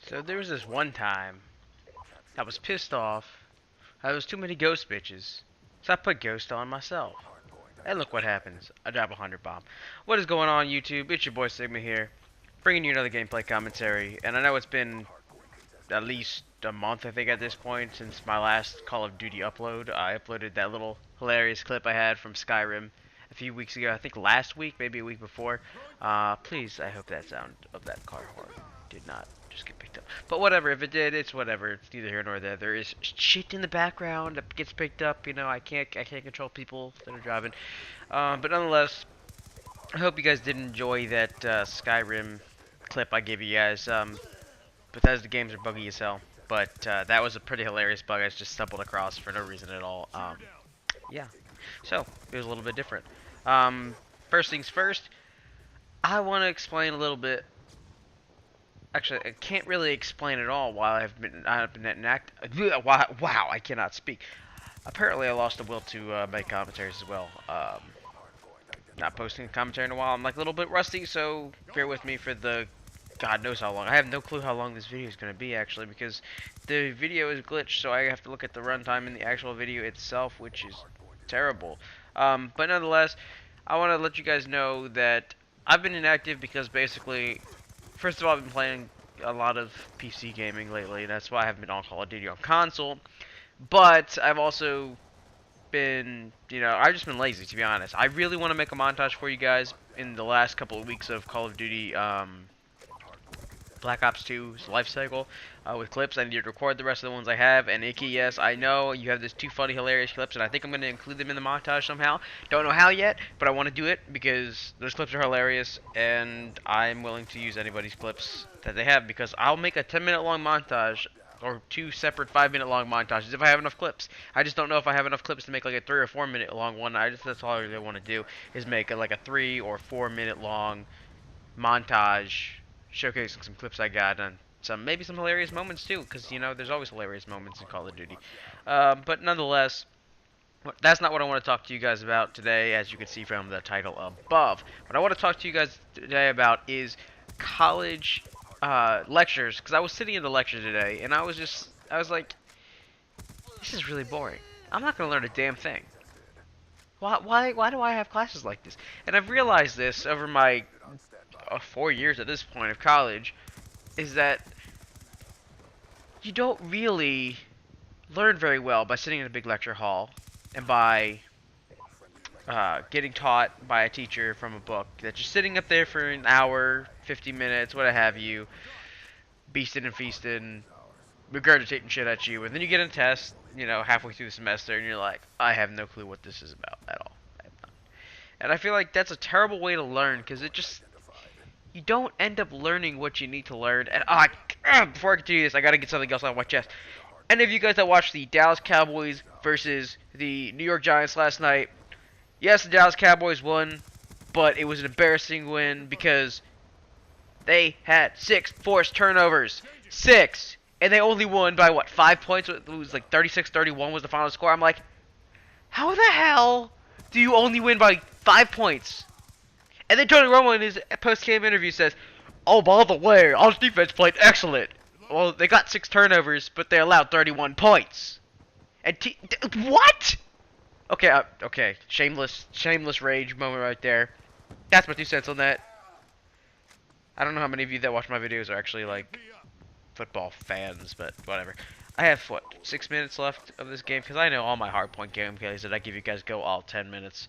So there was this one time I was pissed off. There was too many ghost bitches. So I put ghost on myself. And look what happens. I drop a 100 bomb. What is going on, YouTube? It's your boy Sigma here, bringing you another gameplay commentary. And I know it's been at least a month, I think, at this point, since my last Call of Duty upload. I uploaded that little hilarious clip I had from Skyrim a few weeks ago. I think last week, maybe a week before. Please, I hope that sound of that car horn did not just get picked up. But whatever, if it did, it's whatever. It's neither here nor there. There is shit in the background that gets picked up. You know, I can't control people that are driving. But nonetheless, I hope you guys did enjoy that Skyrim clip I gave you guys. Bethesda games are buggy as hell, but that was a pretty hilarious bug I just stumbled across for no reason at all. Yeah, so it was a little bit different. First things first, I want to explain a little bit. Actually, I can't really explain it all while I've been wow, I cannot speak. Apparently, I lost the will to make commentaries as well. Not posting a commentary in a while. I'm like a little bit rusty, so bear with me for the God knows how long. I have no clue how long this video is going to be, actually, because the video is glitched, so I have to look at the runtime in the actual video itself, which is terrible. But nonetheless, I want to let you guys know that I've been inactive because basically, first of all, I've been playing a lot of PC gaming lately. That's why I haven't been on Call of Duty on console. But I've also been, I've just been lazy, to be honest. I really want to make a montage for you guys in the last couple of weeks of Call of Duty, Black Ops 2's life cycle with clips. I need to record the rest of the ones I have. And Icky, yes, I know you have these two funny, hilarious clips, and I think I'm going to include them in the montage somehow. Don't know how yet, but I want to do it because those clips are hilarious, and I'm willing to use anybody's clips that they have because I'll make a 10-minute long montage or two separate 5-minute long montages if I have enough clips. I just don't know if I have enough clips to make like a 3 or 4 minute long one. That's all I really want to do is make like a 3 or 4 minute long montage showcasing some clips I got and maybe some hilarious moments too, because there's always hilarious moments in Call of Duty. But nonetheless, that's not what I want to talk to you guys about today, as you can see from the title above. What I want to talk to you guys today about is college lectures, because I was sitting in the lecture today and I was like, this is really boring. I'm not gonna learn a damn thing. Why do I have classes like this? And I've realized this over my 4 years at this point of college, is that you don't really learn very well by sitting in a big lecture hall and by getting taught by a teacher from a book. That you're sitting up there for an hour, 50 minutes, what have you, beasting and feasting, regurgitating shit at you, and then you get a test, halfway through the semester, and you're like, I have no clue what this is about at all. And I feel like that's a terrible way to learn, because you don't end up learning what you need to learn. And before I continue this, I gotta get something else on my chest. Any of you guys that watched the Dallas Cowboys versus the New York Giants last night, yes, the Dallas Cowboys won, but it was an embarrassing win because they had 6 forced turnovers. 6! And they only won by, 5 points? It was like 36-31 was the final score. I'm like, how the hell do you only win by 5 points? And then Tony Romo in his post-game interview says, oh, by the way, our defense played excellent. Well, they got 6 turnovers, but they allowed 31 points. And what? Okay, okay, shameless rage moment right there. That's my 2 cents on that. I don't know how many of you that watch my videos are actually, like, football fans, but whatever. I have, 6 minutes left of this game, because I know all my hardpoint gameplays that I give you guys go all 10 minutes.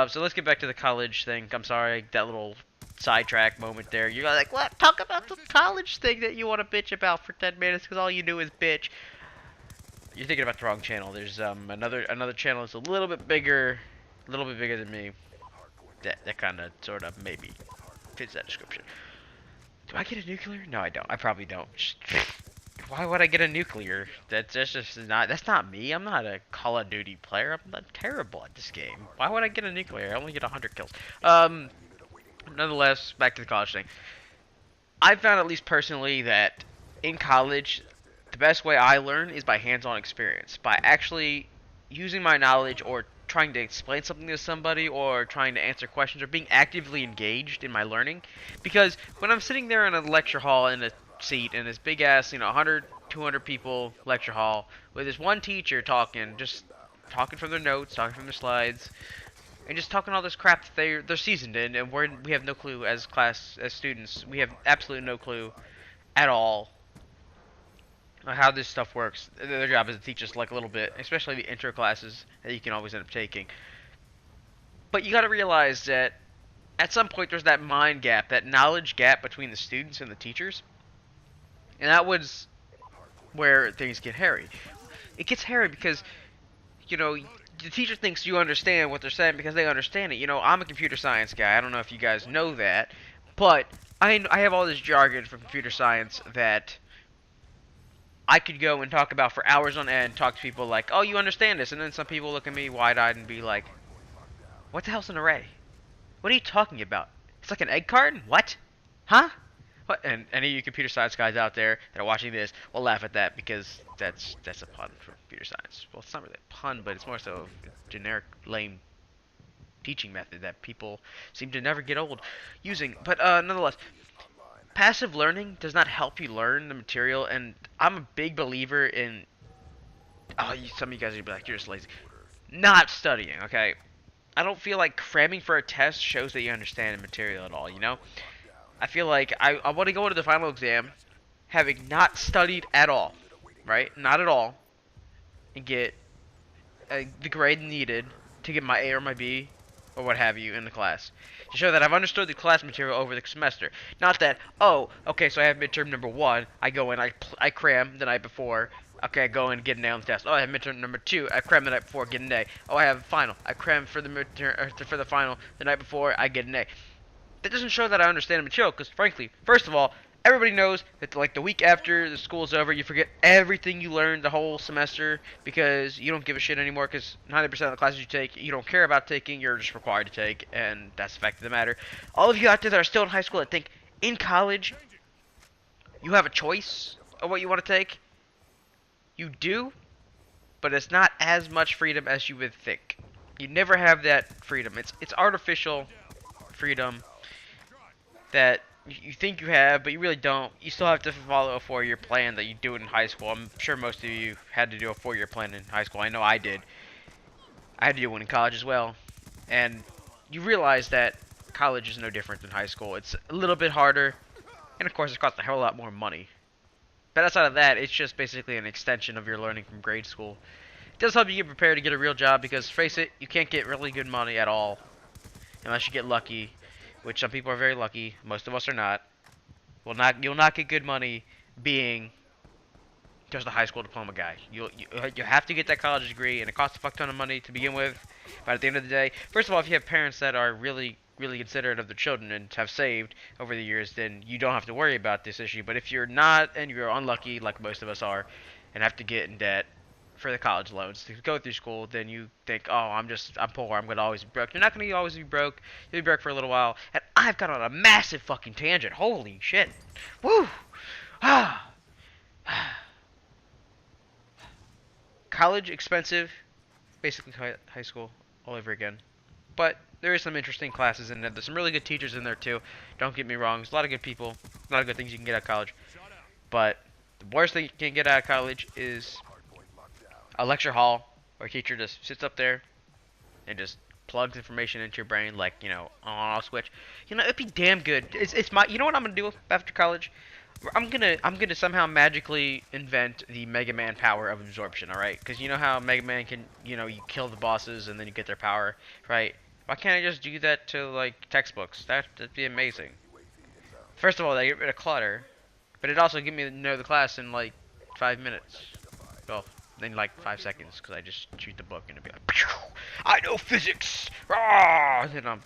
So let's get back to the college thing. I'm sorry, that little sidetrack moment there. You're like, what? Talk about the college thing that you want to bitch about for 10 minutes, because all you do is bitch. You're thinking about the wrong channel. There's another channel that's a little bit bigger than me. That kind of, sort of, maybe fits that description. Do I get a nuclear? No, I don't. I probably don't. Why would I get a nuclear? That's not me. I'm not a Call of Duty player. I'm not terrible at this game. Why would I get a nuclear? I only get 100 kills. Nonetheless, back to the college thing. I found, at least personally, that in college, the best way I learn is by hands-on experience. By actually using my knowledge or trying to explain something to somebody or trying to answer questions or being actively engaged in my learning. Because when I'm sitting there in a lecture hall in a seat in this big ass, 100, 200 people lecture hall with this one teacher talking, just talking from their notes, talking from their slides, and just talking all this crap that they're seasoned in, and we have no clue as students. We have absolutely no clue at all on how this stuff works. Their job is to teach us like a little bit, especially the intro classes that you can always end up taking. But you got to realize that at some point there's that mind gap, that knowledge gap between the students and the teachers, and that was where things get hairy. It gets hairy because the teacher thinks you understand what they're saying because they understand it. I'm a computer science guy. I don't know if you guys know that, but I have all this jargon from computer science that I could go and talk about for hours on end, talk to people like, oh, you understand this, and then some people look at me wide-eyed and be like, what the hell's an array? What are you talking about? It's like an egg carton? What? Huh? What? And any of you computer science guys out there that are watching this will laugh at that because that's a pun for computer science. Well, it's not really a pun, but it's more so a generic, lame teaching method that people seem to never get old using. But nonetheless, passive learning does not help you learn the material, and I'm a big believer in. Oh, some of you guys are gonna be like, you're just lazy. Not studying, okay? I don't feel like cramming for a test shows that you understand the material at all, I feel like I want to go into the final exam having not studied at all, right? Not at all, and get the grade needed to get my A or my B or what have you in the class. To show that I've understood the class material over the semester. Not that, oh, okay, so I have midterm number 1, I go in, I cram the night before, okay, I go in and get an A on the test. Oh, I have midterm number 2, I cram the night before, get an A. Oh, I have final, I cram for the midterm, for the final the night before, I get an A. That doesn't show that I understand the material, because frankly, first of all, everybody knows that like the week after the school's over, you forget everything you learned the whole semester because you don't give a shit anymore because 90% of the classes you take, you don't care about taking, you're just required to take, and that's the fact of the matter. All of you out there that are still in high school that think in college you have a choice of what you want to take, you do, but it's not as much freedom as you would think. You never have that freedom. It's artificial freedom that you think you have, but you really don't. You still have to follow a 4-year plan that you do it in high school. I'm sure most of you had to do a 4-year plan in high school. I know I did. I had to do one in college as well. And you realize that college is no different than high school. It's a little bit harder, and of course it costs a hell of a lot more money. But outside of that, it's just basically an extension of your learning from grade school. It does help you get prepared to get a real job because, face it, you can't get really good money at all unless you get lucky, which some people are very lucky. Most of us are not. You'll not get good money being just a high school diploma guy. You have to get that college degree, and it costs a fuck ton of money to begin with. But at the end of the day, first of all, if you have parents that are really considerate of their children and have saved over the years, then you don't have to worry about this issue. But if you're not, and you're unlucky, like most of us are, and have to get in debt for the college loans to go through school, then you think, oh, I'm poor, I'm gonna always be broke. You're not gonna always be broke. You'll be broke for a little while. And I've got on a massive fucking tangent. Holy shit. Woo! College expensive, basically high school all over again. But there is some interesting classes in there. There's some really good teachers in there too. Don't get me wrong. There's a lot of good people. A lot of good things you can get out of college. But the worst thing you can get out of college is a lecture hall where a teacher just sits up there and just plugs information into your brain like, on off switch. It'd be damn good. It's my, what I'm gonna do after college? I'm gonna somehow magically invent the Mega Man power of absorption, alright? Because you know how Mega Man can, you kill the bosses and then you get their power, right? Why can't I just do that to, like, textbooks? That'd be amazing. First of all, they get rid of clutter, but it also give me to know the class in, like, 5 minutes. Well, in, like, 5 seconds, because I just shoot the book and it'd be like, Pew! I know physics! Ah! And then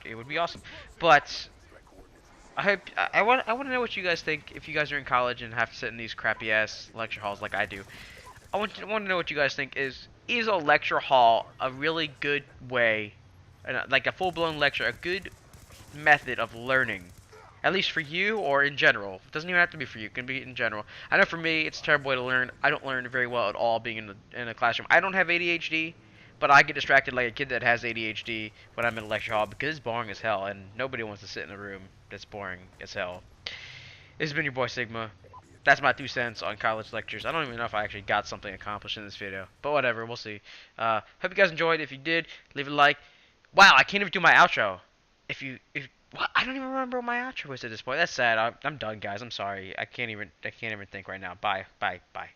it would be awesome. But I want to know what you guys think if you guys are in college and have to sit in these crappy ass lecture halls like I do. I want to know what you guys think is a lecture hall a really good way, like a full-blown lecture, a good method of learning, at least for you or in general. It doesn't even have to be for you. It can be in general. I know for me it's a terrible way to learn. I don't learn very well at all being in a classroom. I don't have ADHD. But I get distracted like a kid that has ADHD when I'm in a lecture hall because it's boring as hell, and nobody wants to sit in a room that's boring as hell. This has been your boy Sigma. That's my 2 cents on college lectures. I don't even know if I actually got something accomplished in this video, but whatever, we'll see. Hope you guys enjoyed. If you did, leave a like. Wow, I can't even do my outro. If what? I don't even remember what my outro was at this point. That's sad. I'm done, guys. I'm sorry. I can't even think right now. Bye, bye, bye.